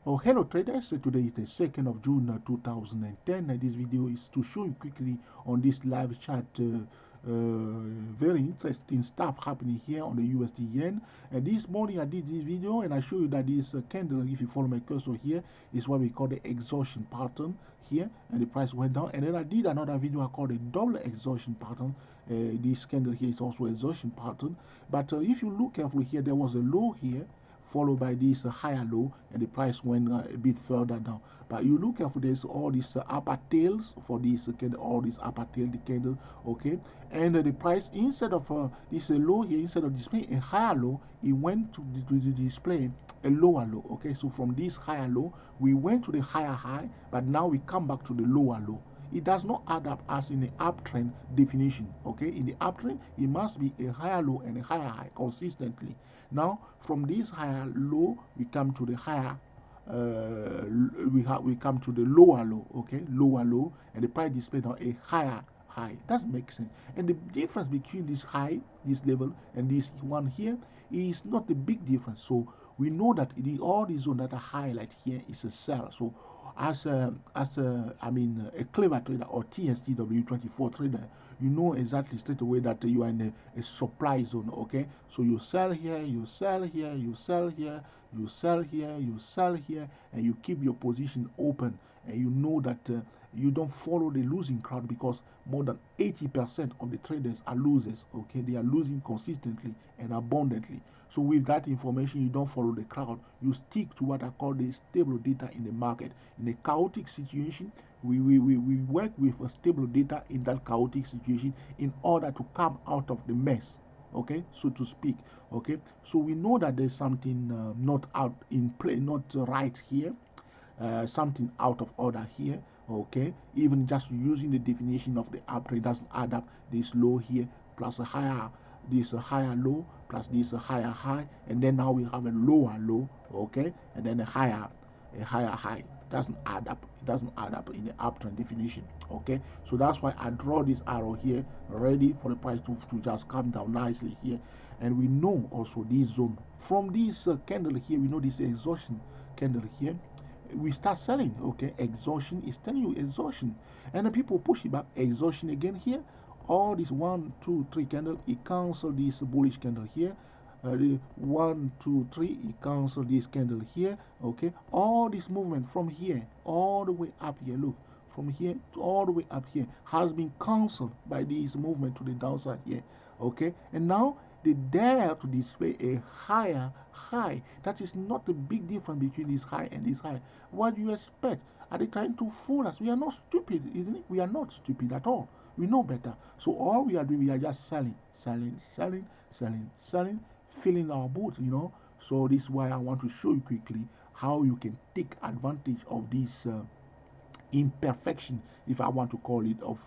Oh, hello traders. Today is the 2nd of June 2010. This video is to show you quickly on this live chat very interesting stuff happening here on the USD yen. And this morning I did this video and I show you that this candle, if you follow my cursor here, is what we call the exhaustion pattern here, and the price went down. And then I did another video I called the double exhaustion pattern. This candle here is also exhaustion pattern. But if you look carefully here, there was a low here followed by this higher low, and the price went a bit further down. But you look at this, all these upper tails for this candle, all these upper tail the candle, okay, and the price, instead of this low here, instead of displaying a higher low, it went to display a lower low. Okay, so from this higher low we went to the higher high, but now we come back to the lower low. It does not add up as in the uptrend definition. Okay, in the uptrend it must be a higher low and a higher high consistently. Now from this higher low we come to the higher we come to the lower low. Okay, lower low, and the price displayed on a higher high. That makes sense. And the difference between this high, this level, and this one here is not a big difference. So we know that all the zone that are highlighted here is a sell. So as a clever trader or TSTW24 trader, you know exactly straight away that you are in a supply zone. Okay, so you sell here, you sell here, you sell here, you sell here, you sell here, and you keep your position open, and you know that you don't follow the losing crowd, because more than 80% of the traders are losers. Okay, they are losing consistently and abundantly. So with that information, you don't follow the crowd. You stick to what I call the stable data in the market. In a chaotic situation, we work with a stable data in that chaotic situation in order to come out of the mess. Okay, so to speak. Okay, so we know that there's something not out in play, not right here, something out of order here. Okay, even just using the definition of the uptrend doesn't add up. This low here plus a higher, this higher low plus this higher high, and then now we have a lower low. Okay, and then a higher high. Doesn't add up. It doesn't add up in the uptrend definition. Okay, so that's why I draw this arrow here, ready for the price to just come down nicely here. And we know also this zone from this candle here, we know this exhaustion candle here, we start selling. Okay, exhaustion is telling you exhaustion, and then people push it back, exhaustion again here. All this 1, 2, 3 candle, it cancel this bullish candle here. The 1, 2, 3, it cancel this candle here. Okay, all this movement from here all the way up here, look, from here to all the way up here has been cancelled by this movement to the downside here. Okay, and now they dare to display a higher high. That is not a big difference between this high and this high. What do you expect? Are they trying to fool us? We are not stupid, isn't it? We are not stupid at all. We know better. So all we are doing, we are just selling, filling our boots, you know. So this is why I want to show you quickly how you can take advantage of this imperfection, if I want to call it, of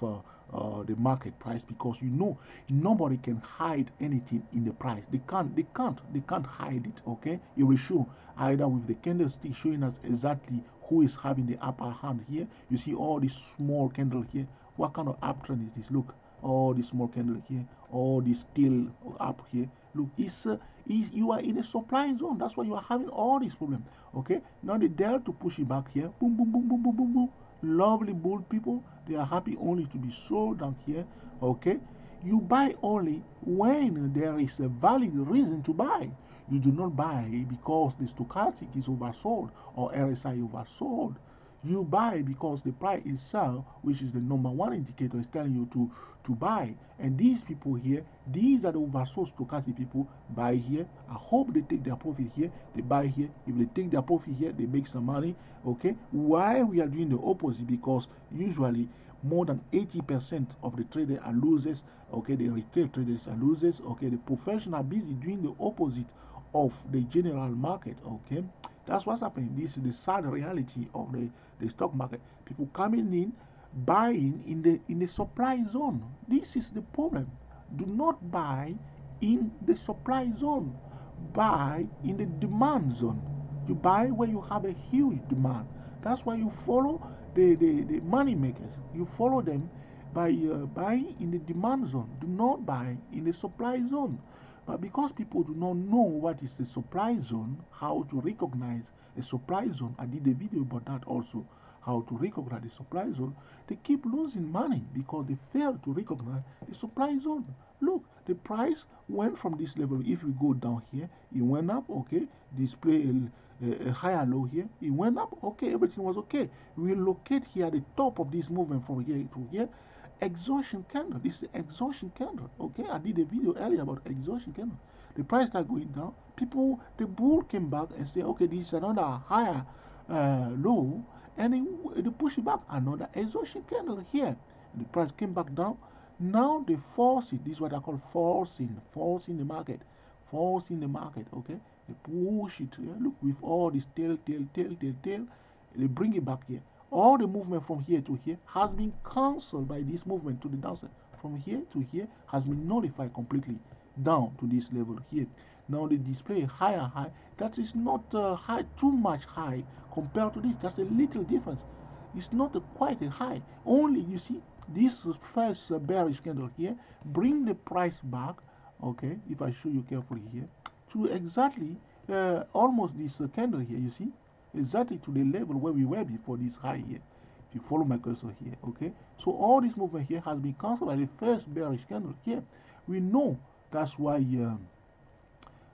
the market price, because you know nobody can hide anything in the price. They can't hide it. Okay, it will show either with the candlestick showing us exactly who is having the upper hand here. You see all this small candle here. What kind of uptrend is this? Look, all this small candle here, all this still up here. Look, you are in a supply zone. That's why you are having all these problems. Okay, now they dare to push it back here. Boom, boom, boom, boom, boom, boom, boom. Lovely bull people, they are happy only to be sold down here. Okay, you buy only when there is a valid reason to buy. You do not buy because the stochastic is oversold or RSI oversold. You buy because the price itself, which is the #1 indicator, is telling you to buy. And these people here, these are the oversold stochastic people, buy here. I hope they take their profit here. They buy here. If they take their profit here, they make some money. Okay, why we are doing the opposite? Because usually more than 80% of the traders are losers. Okay, the retail traders are losers. Okay, the professional are busy doing the opposite of the general market. Okay, that's what's happening. This is the sad reality of the stock market. People coming in, buying in the supply zone. This is the problem. Do not buy in the supply zone. Buy in the demand zone. You buy where you have a huge demand. That's why you follow the money makers. You follow them by buying in the demand zone. Do not buy in the supply zone. But because people do not know what is a supply zone, how to recognize a supply zone, I did a video about that also, how to recognize the supply zone, they keep losing money because they fail to recognize the supply zone. Look, the price went from this level. If we go down here, it went up, okay, display a higher low here, it went up, okay, everything was okay. We locate here at the top of this movement from here to here, exhaustion candle. This is the exhaustion candle, okay. I did a video earlier about exhaustion candle. The price started going down. People, the bull came back and said, okay, this is another higher low, and they push it back, another exhaustion candle here. The price came back down. Now they force it. This is what I call forcing the market, forcing the market, okay. They push it, yeah? Look, with all this tail, they bring it back here. All the movement from here to here has been cancelled by this movement to the downside. From here to here has been nullified completely down to this level here. Now they display higher high. That is not high, too much high compared to this. That's a little difference. It's not quite a high. Only, you see, this first bearish candle here bring the price back, okay, if I show you carefully here, to exactly almost this candle here, you see, exactly to the level where we were before this high here. If you follow my cursor here, okay, so all this movement here has been cancelled by the first bearish candle here. We know that's why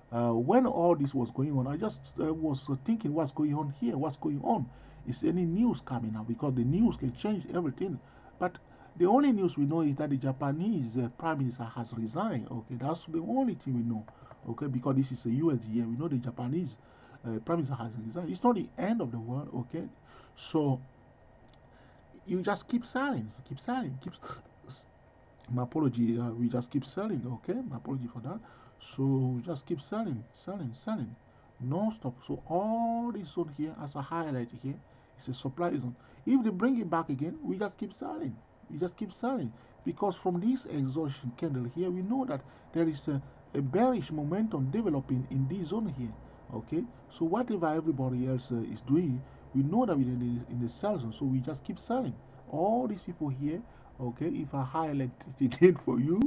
when all this was going on, I just was thinking, what's going on here, what's going on, is any news coming out, because the news can change everything. But the only news we know is that the Japanese prime minister has resigned. Okay, that's the only thing we know. Okay, because this is a USD year, we know the Japanese prime minister has resigned. It's not the end of the world. Okay, so you just keep selling, keep selling, keep. My apology. We just keep selling. Okay, my apology for that. So we just keep selling, non-stop. So all this zone here, as a highlight here, is a supply zone. If they bring it back again, we just keep selling. We just keep selling, because from this exhaustion candle here, we know that there is a bearish momentum developing in this zone here. Okay, so whatever everybody else is doing, we know that we're in the sell zone, so we just keep selling. All these people here, okay, if I highlight it again for you,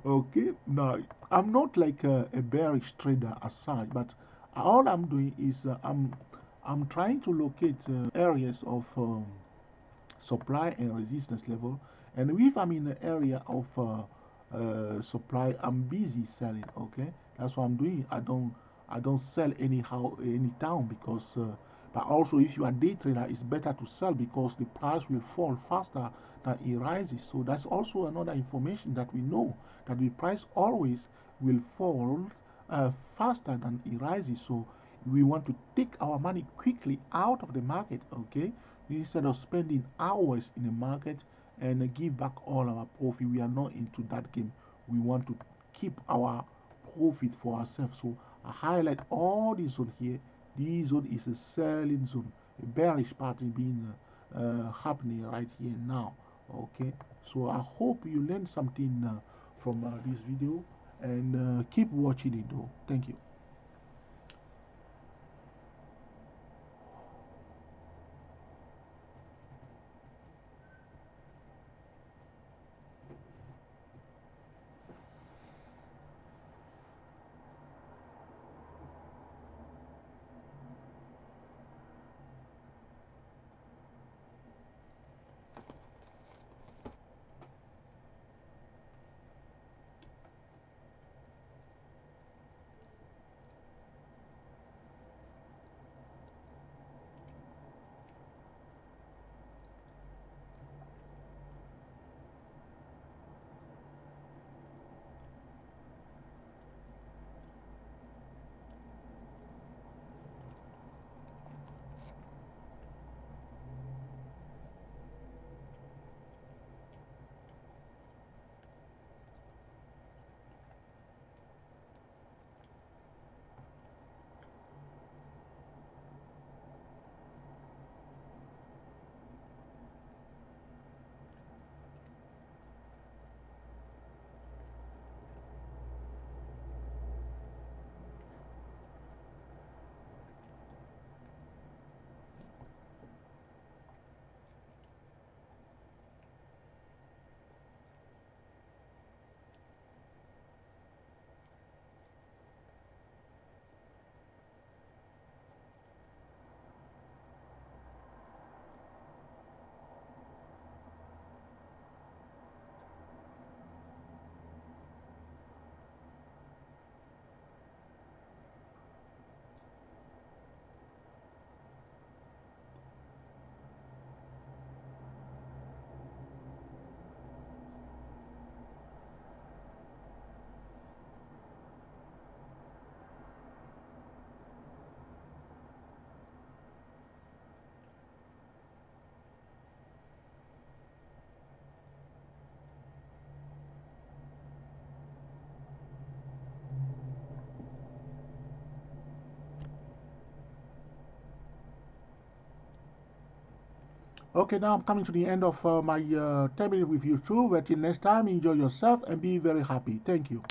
okay, now I'm not like a bearish trader as such, but all I'm doing is I'm trying to locate areas of supply and resistance level, and if I'm in the area of supply, I'm busy selling. Okay, that's what I'm doing. I don't sell anyhow anytime, because but also if you are day trader, it's better to sell because the price will fall faster than it rises. So that's also another information that we know, that the price always will fall faster than it rises. So we want to take our money quickly out of the market, okay, instead of spending hours in the market and give back all our profit. We are not into that game. We want to keep our profit for ourselves. So I highlight all this zone here. This zone is a selling zone, a bearish pattern being happening right here now. Okay, so I hope you learned something from this video, and keep watching it though. Thank you. Okay, now I'm coming to the end of my 10-minute review through. But till next time, enjoy yourself and be very happy. Thank you.